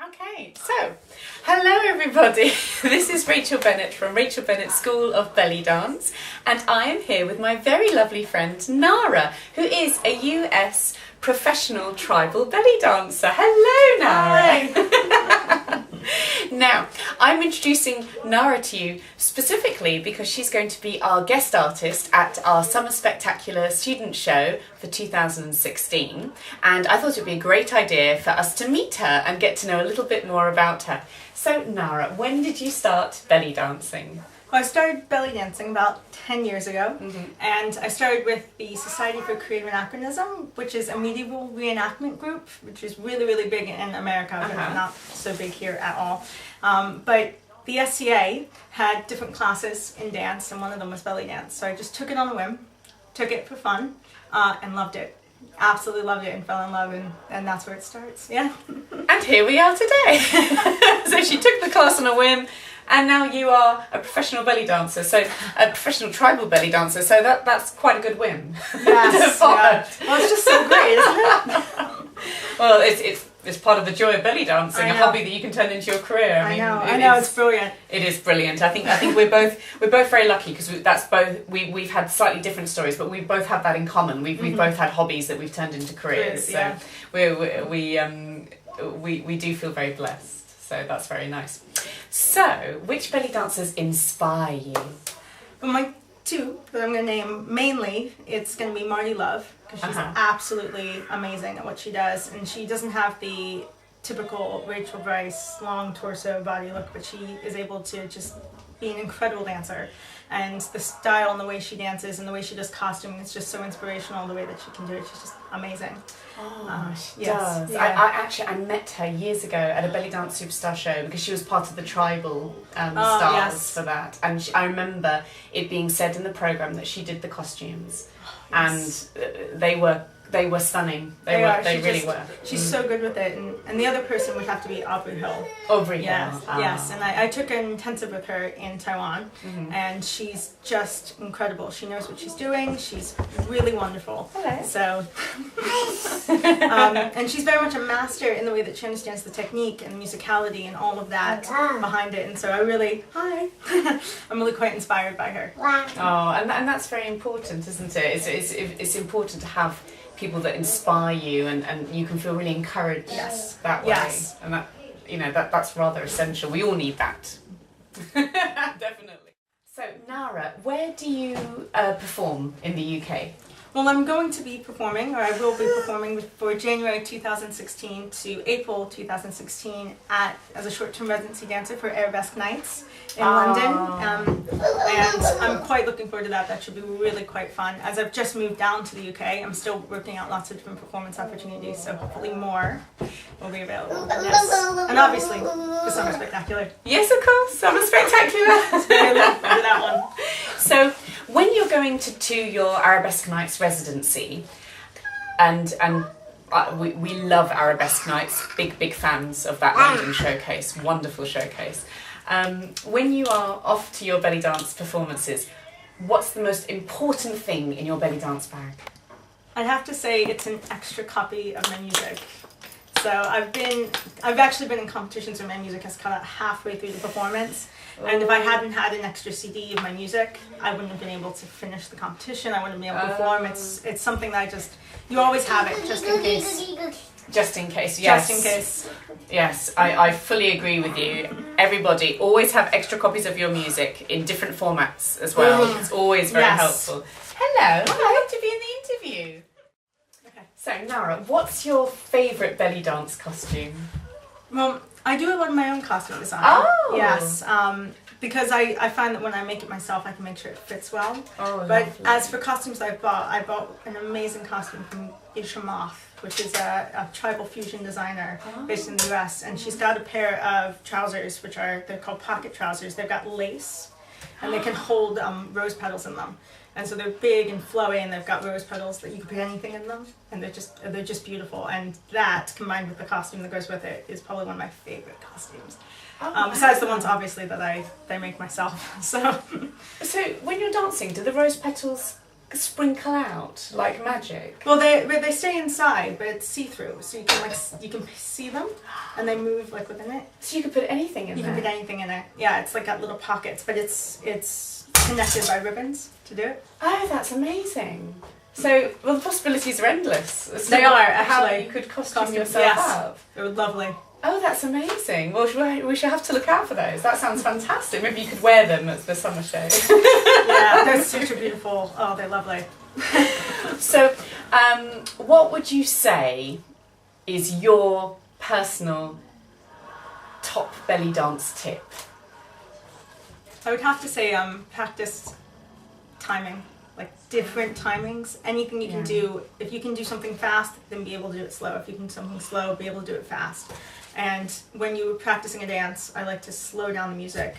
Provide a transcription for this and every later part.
Okay, so hello everybody. This is Rachel Bennett from Rachel Bennett School of Belly Dance, and I am here with my very lovely friend Nara, who is a US professional tribal belly dancer. Hello, Nara. Now, I'm introducing Nara to you specifically because she's going to be our guest artist at our Summer Spectacular student show for 2016, and I thought it would be a great idea for us to meet her and get to know a little bit more about her. So Nara, when did you start belly dancing? Well, I started belly dancing about 10 years ago, and I started with the Society for Creative Anachronism, which is a medieval reenactment group, which is really, really big in America, but not so big here at all. But the SCA had different classes in dance, and one of them was belly dance. So I just took it on a whim, took it for fun, and loved it. Absolutely loved it and fell in love, and that's where it starts, yeah. And here we are today. So she took the class on a whim, and now you are a professional belly dancer, so a professional tribal belly dancer, so that's quite a good whim. Yes, yeah. Well, it's just so great, isn't it? Well, it's part of the joy of belly dancing, a hobby that you can turn into your career. I know, it's brilliant. It is brilliant. I think we're both very lucky because we've had slightly different stories, but we both have that in common. We've both had hobbies that we've turned into careers. So we do feel very blessed. So that's very nice. So, which belly dancers inspire you? Well, my two that I'm going to name, mainly, it's going to be Marty Love, because she's absolutely amazing at what she does, and she doesn't have the typical Rachel Bryce long torso body look, but she is able to just be an incredible dancer, and the style and the way she dances and the way she does costuming is just so inspirational. The way that she can do it, she's just amazing. She does. Yeah. I met her years ago at a Belly Dance Superstar show because she was part of the tribal stars for that, and I remember it being said in the program that she did the costumes, and they were stunning. They really were. She's so good with it, and the other person would have to be Aubrey Hill. Aubrey Hill. Yes, and I took an intensive with her in Taiwan, and she's just incredible. She knows what she's doing. She's really wonderful. Hello. So, and she's very much a master in the way that she understands the technique and musicality and all of that behind it. And so I'm really quite inspired by her. Oh, and that's very important, isn't it? It's important to have people that inspire you, and you can feel really encouraged that way. Yes. And that's rather essential. We all need that. Definitely. So Nara, where do you perform in the UK? Well, I'm going to be performing, or I will be performing for January 2016 to April 2016 as a short-term residency dancer for Arabesque Nights in London. And I'm quite looking forward to that. That should be really quite fun. As I've just moved down to the UK, I'm still working out lots of different performance opportunities, so hopefully more will be available. Yes. And obviously, the Summer Spectacular. Yes, of course, Summer Spectacular. Really looking forward to that one. So, when you're going to your Arabesque Nights residency, and we love Arabesque Nights, big fans of that London showcase, wonderful showcase. When you are off to your belly dance performances, what's the most important thing in your belly dance bag? I'd have to say it's an extra copy of my music. So I've actually been in competitions where my music has cut out halfway through the performance. And if I hadn't had an extra CD of my music, I wouldn't have been able to finish the competition. I wouldn't be able to perform. It's something that you always have it, just in case. Just in case, yes. Just in case. Yes, I fully agree with you. Everybody, always have extra copies of your music in different formats as well. It's always very helpful. Hello, I hope to be in the interview. Okay. So, Nara, what's your favourite belly dance costume? Well, I do a lot of my own costume design. Oh! Yes, because I find that when I make it myself, I can make sure it fits well. Oh, but lovely. As for costumes I bought an amazing costume from Isha, which is a tribal fusion designer based in the US, and she's got a pair of trousers, they're called pocket trousers. They've got lace, and they can hold rose petals in them. And so they're big and flowy, and they've got rose petals that you can put anything in them, and they're just beautiful. And that, combined with the costume that goes with it, is probably one of my favorite costumes. Besides the ones, obviously, that I make myself. So when you're dancing, do the rose petals sprinkle out like magic? Well, they stay inside, but it's see-through, so you can you can see them, and they move like within it. So you could put anything in You there? can put anything in it. Yeah, it's like got little pockets, but it's connected by ribbons to do it. Oh, that's amazing. So, well, the possibilities are endless. as to They are, how actually. you could costume yourself Yes. up. They were lovely. Oh, that's amazing. Well, we should have to look out for those. That sounds fantastic. Maybe you could wear them at the summer show. Yeah, they're super beautiful. Oh, they're lovely. So, what would you say is your personal top belly dance tip? I would have to say practice timing, like different timings. Anything you can do. If you can do something fast, then be able to do it slow. If you can do something slow, be able to do it fast. And when you're practicing a dance, I like to slow down the music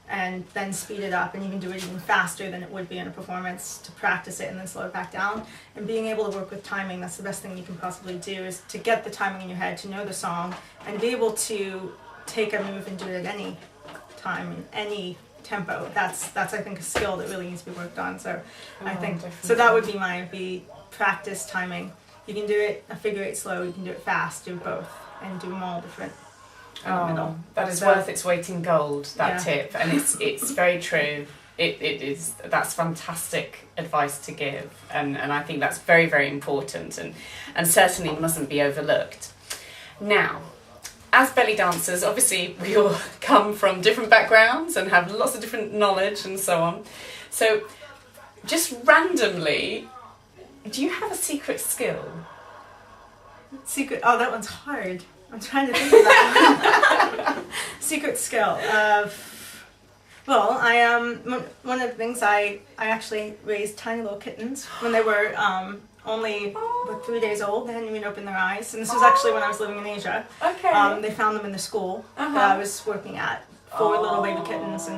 and then speed it up and even do it even faster than it would be in a performance to practice it and then slow it back down. And being able to work with timing, that's the best thing you can possibly do, is to get the timing in your head, to know the song, and be able to take a move and do it at any time, in any tempo. That's I think a skill that really needs to be worked on. So I think definitely. so that would be practice timing. You can do it a figure eight slow, you can do it fast, do both, and do them all different in the middle. That is So- worth its weight in gold, that Yeah. tip, and it's very true. It is, that's fantastic advice to give, and I think that's very, very important, and certainly mustn't be overlooked. Now, as belly dancers, obviously we all come from different backgrounds and have lots of different knowledge and so on. So, just randomly, do you have a secret skill? Secret. Oh, that one's hard. I'm trying to think of that one. Secret skill. Well, one of the things I actually raised tiny little kittens when they were only like 3 days old. They hadn't even opened their eyes, and this was actually when I was living in Asia. Okay. They found them in the school that I was working at. 4 little baby kittens,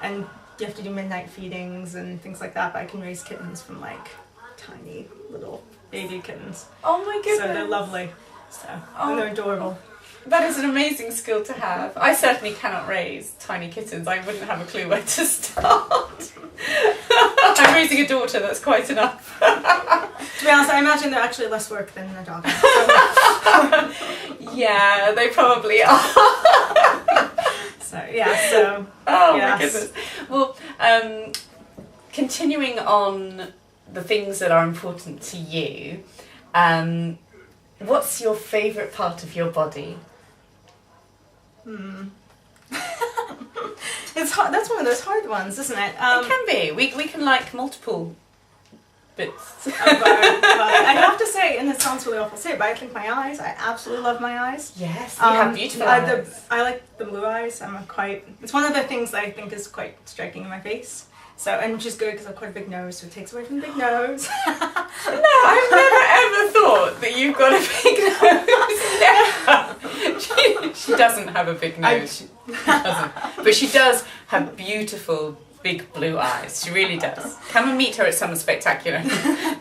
and you have to do midnight feedings and things like that. But I can raise kittens from like tiny little baby kittens. Oh my goodness. So they're lovely. So and they're adorable. That is an amazing skill to have. I certainly cannot raise tiny kittens. I wouldn't have a clue where to start. I'm raising a daughter, that's quite enough. To be honest, I imagine they're actually less work than a dog. Yeah, they probably are. So yeah, so Oh yes. my goodness. Well, continuing on the things that are important to you, what's your favourite part of your body? It's hard. That's one of those hard ones, isn't it? It can be. We can like multiple bits. I have to say, and it sounds really awful to say, but I think my eyes. I absolutely love my eyes. Yes, you have beautiful eyes. I like the blue eyes. It's one of the things that I think is quite striking in my face. So, and which is good because I've quite a big nose, so it takes away from the big nose. No, I've never ever thought that you've got a big nose. Never. She doesn't have a big nose. She doesn't. But she does have beautiful big blue eyes. She really does. Come and meet her at Summer Spectacular.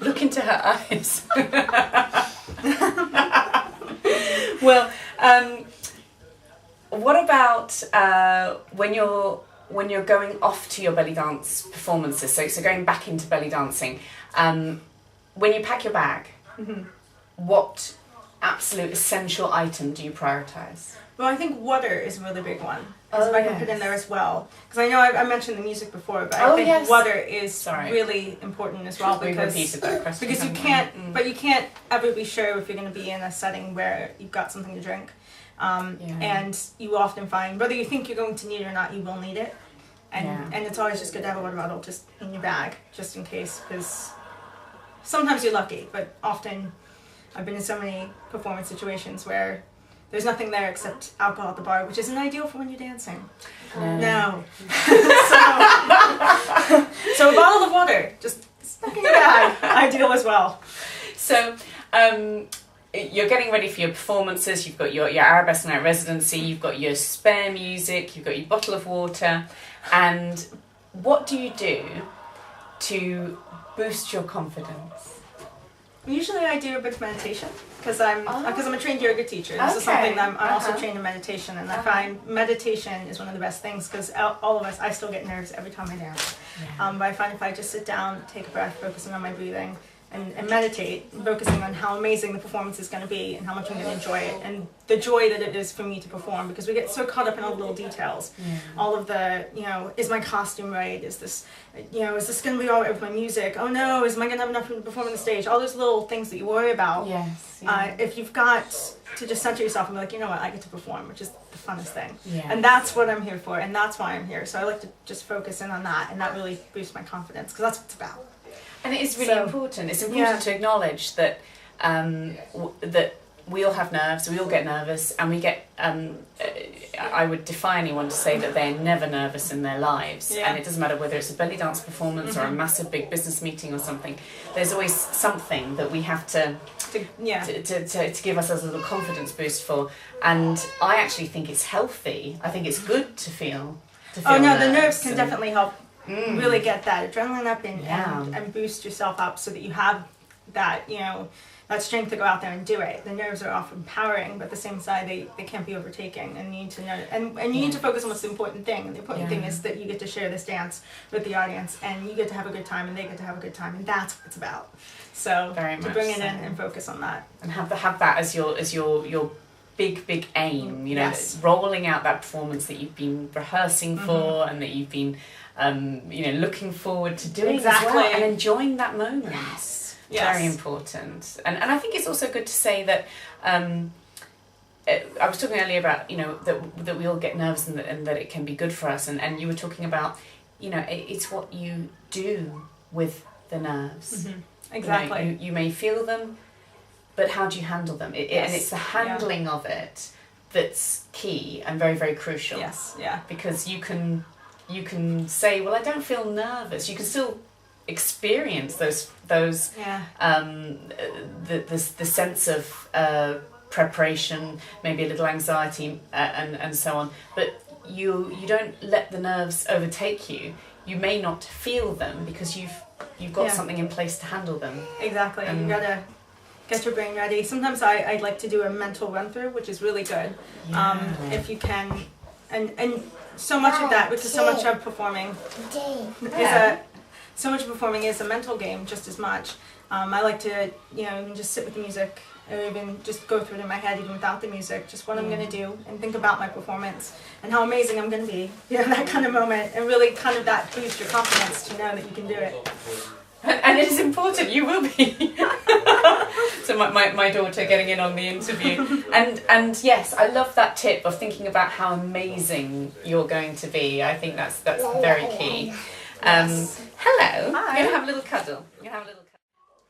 Look into her eyes. Well, what about when you're going off to your belly dance performances, so going back into belly dancing, when you pack your bag, what absolute essential item do you prioritise? Well, I think water is a really big one. Oh, if I can put yes. in there as well. Because I know I mentioned the music before, but Oh, I think yes. water is Sorry. really important as well. We've Because repeated that question. because you haven't we? can't, but you can't ever be sure if you're going to be in a setting where you've got something to drink. And you often find, whether you think you're going to need it or not, you will need it. And it's always just good to have a water bottle just in your bag, just in case, because sometimes you're lucky, but often I've been in so many performance situations where there's nothing there except alcohol at the bar, which isn't ideal for when you're dancing. No. So a bottle of water, just stuck in your bag, ideal as well. So, you're getting ready for your performances, you've got your Arabesque Night residency, you've got your spare music, you've got your bottle of water, and what do you do to boost your confidence? Usually I do a bit of meditation because I'm a trained yoga teacher. This is something that I'm also trained in meditation, and I find meditation is one of the best things because all of us, I still get nerves every time I dance. But I find if I just sit down, take a breath, focusing on my breathing, and meditate, focusing on how amazing the performance is going to be and how much I'm going to enjoy it, and the joy that it is for me to perform, because we get so caught up in all the little details. All of the, is my costume right? Is this going to be all right with my music? Oh no, am I going to have enough room to perform on the stage? All those little things that you worry about. If you've got to just center yourself and be like, you know what, I get to perform, which is the funnest thing. And that's what I'm here for, and that's why I'm here. So I like to just focus in on that, and that really boosts my confidence, because that's what it's about. And it is really important. It's important to acknowledge that that we all have nerves, we all get nervous, and we get, I would defy anyone to say that they're never nervous in their lives. And it doesn't matter whether it's a belly dance performance or a massive big business meeting or something. There's always something that we have to give ourselves a little confidence boost for. And I actually think it's healthy. I think it's good to feel nerves. The nerves can definitely help really get that adrenaline up and boost yourself up so that you have that, that strength to go out there and do it. The nerves are often empowering, but at the same side, they can't be overtaking, and you need to know, and you need to focus on what's the important thing. And the important thing is that you get to share this dance with the audience, and you get to have a good time, and they get to have a good time, and that's what it's about. So to bring it in and focus on that, and have that as your big aim. Rolling out that performance that you've been rehearsing for, and that you've been looking forward to doing as well, and enjoying that moment. Very important. And I think it's also good to say that I was talking earlier about that we all get nervous, and that it can be good for us, and you were talking about it's what you do with the nerves. Exactly. You may feel them, but how do you handle them? And it's the handling of it that's key and very, very crucial. Because you can say, well, I don't feel nervous. You can still experience those the sense of preparation, maybe a little anxiety, and so on. But you don't let the nerves overtake you. You may not feel them because you've got something in place to handle them. Exactly. You gotta get your brain ready. Sometimes I'd like to do a mental run through, which is really good. If you can, and so much of that, because so much of performing is a mental game just as much. I like to even just sit with the music, or even just go through it in my head even without the music, just what I'm going to do, and think about my performance and how amazing I'm going to be, that kind of moment, and really kind of that boosts your confidence to know that you can do it. And it is important, you will be. So my daughter getting in on the interview. And yes, I love that tip of thinking about how amazing you're going to be. I think that's very key. Hello. Hi. We're going to have a little cuddle.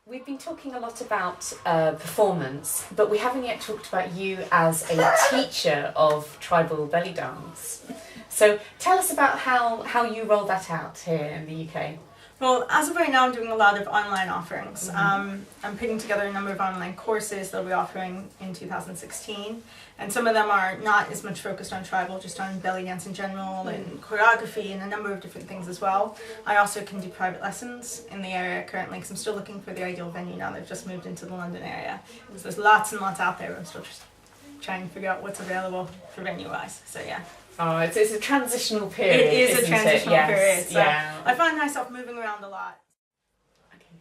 We've been talking a lot about performance, but we haven't yet talked about you as a teacher of tribal belly dance. So tell us about how you roll that out here in the UK. Well, as of right now, I'm doing a lot of online offerings. I'm putting together a number of online courses that I'll be offering in 2016. And some of them are not as much focused on tribal, just on belly dance in general, and choreography, and a number of different things as well. I also can do private lessons in the area currently, because I'm still looking for the ideal venue now. They've just moved into the London area. So there's lots and lots out there. I'm still just trying to figure out what's available for venue-wise. So yeah. Oh, it's a transitional period. It is a transitional period. So yeah. I find myself moving around a lot. Okay.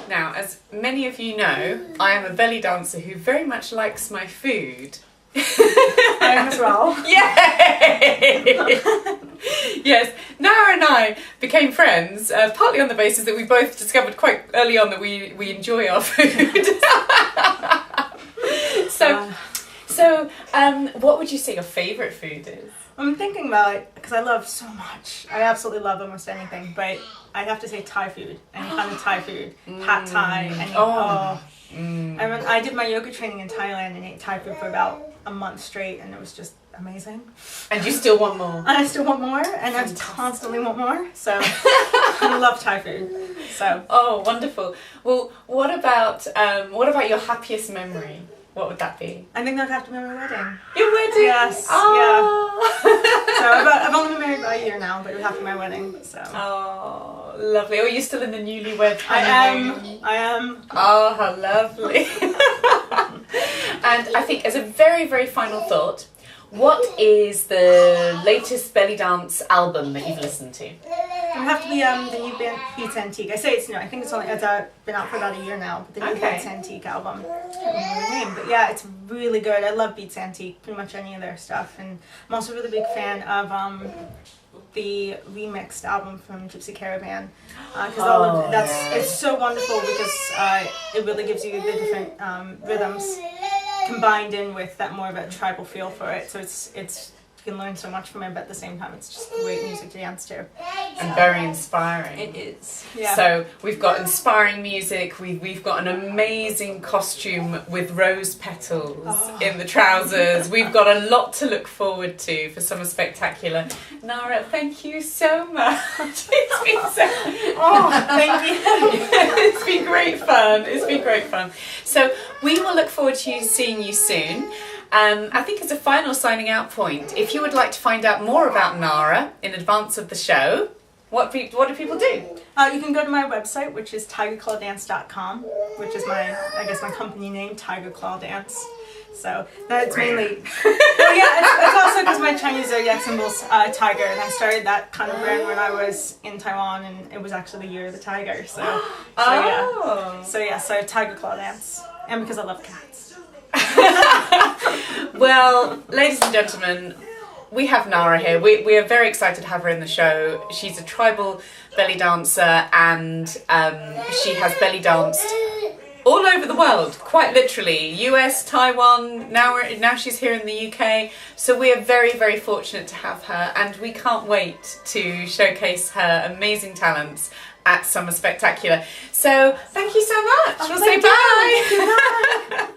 Now, as many of you know, I am a belly dancer who very much likes my food. I am as well. Yay! Yes, Nara and I became friends partly on the basis that we both discovered quite early on that we enjoy our food. So, what would you say your favourite food is? I'm thinking about it because I love so much. I absolutely love almost anything, but I'd have to say Thai food. Any kind of Thai food. Pad Thai. I did my yoga training in Thailand and ate Thai food for about a month straight, and it was just amazing. And you still want more? And I still want more, and I constantly want more. So I love Thai food. So. Oh, wonderful. Well, what about your happiest memory? What would that be? I think that'd have to be my wedding. Your wedding? Yes. Oh. So I've only been married about a year now, but it would have to be my wedding. So. Oh, lovely. Are you still in the newlywed I honeymoon? am. Oh, how lovely. And I think as a very, very final thought, what is the latest belly dance album that you've listened to? It would have to be the new band Beats Antique. I say it's new. I think it's been out for about a year now. But the new Beats Antique album. I can't remember the name, but yeah, it's really good. I love Beats Antique. Pretty much any of their stuff, and I'm also a really big fan of the remixed album from Gypsy Caravan, because it's so wonderful because it really gives you the different rhythms combined in with that more of a tribal feel for it. So it's you can learn so much from it, but at the same time it's just great music to dance to. And very inspiring. It is. Yeah. So we've got inspiring music, we've got an amazing costume with rose petals in the trousers. We've got a lot to look forward to for Summer Spectacular. Nara, thank you so much. It's been thank you. It's been great fun. It's been great fun. So we will look forward to seeing you soon. I think as a final signing out point, if you would like to find out more about Nara in advance of the show, what do people do? You can go to my website, which is tigerclawdance.com, which is my company name, Tiger Claw Dance. So that's mainly, it's also because my Chinese zodiac symbol's tiger, and I started that kind of brand when I was in Taiwan, and it was actually the year of the tiger. So Tiger Claw Dance, and because I love cats. Well, ladies and gentlemen, we have Nara here. We are very excited to have her in the show. She's a tribal belly dancer, and she has belly danced all over the world, quite literally. US, Taiwan, now she's here in the UK. So we are very, very fortunate to have her, and we can't wait to showcase her amazing talents at Summer Spectacular. So thank you so much. We'll say bye. Bye.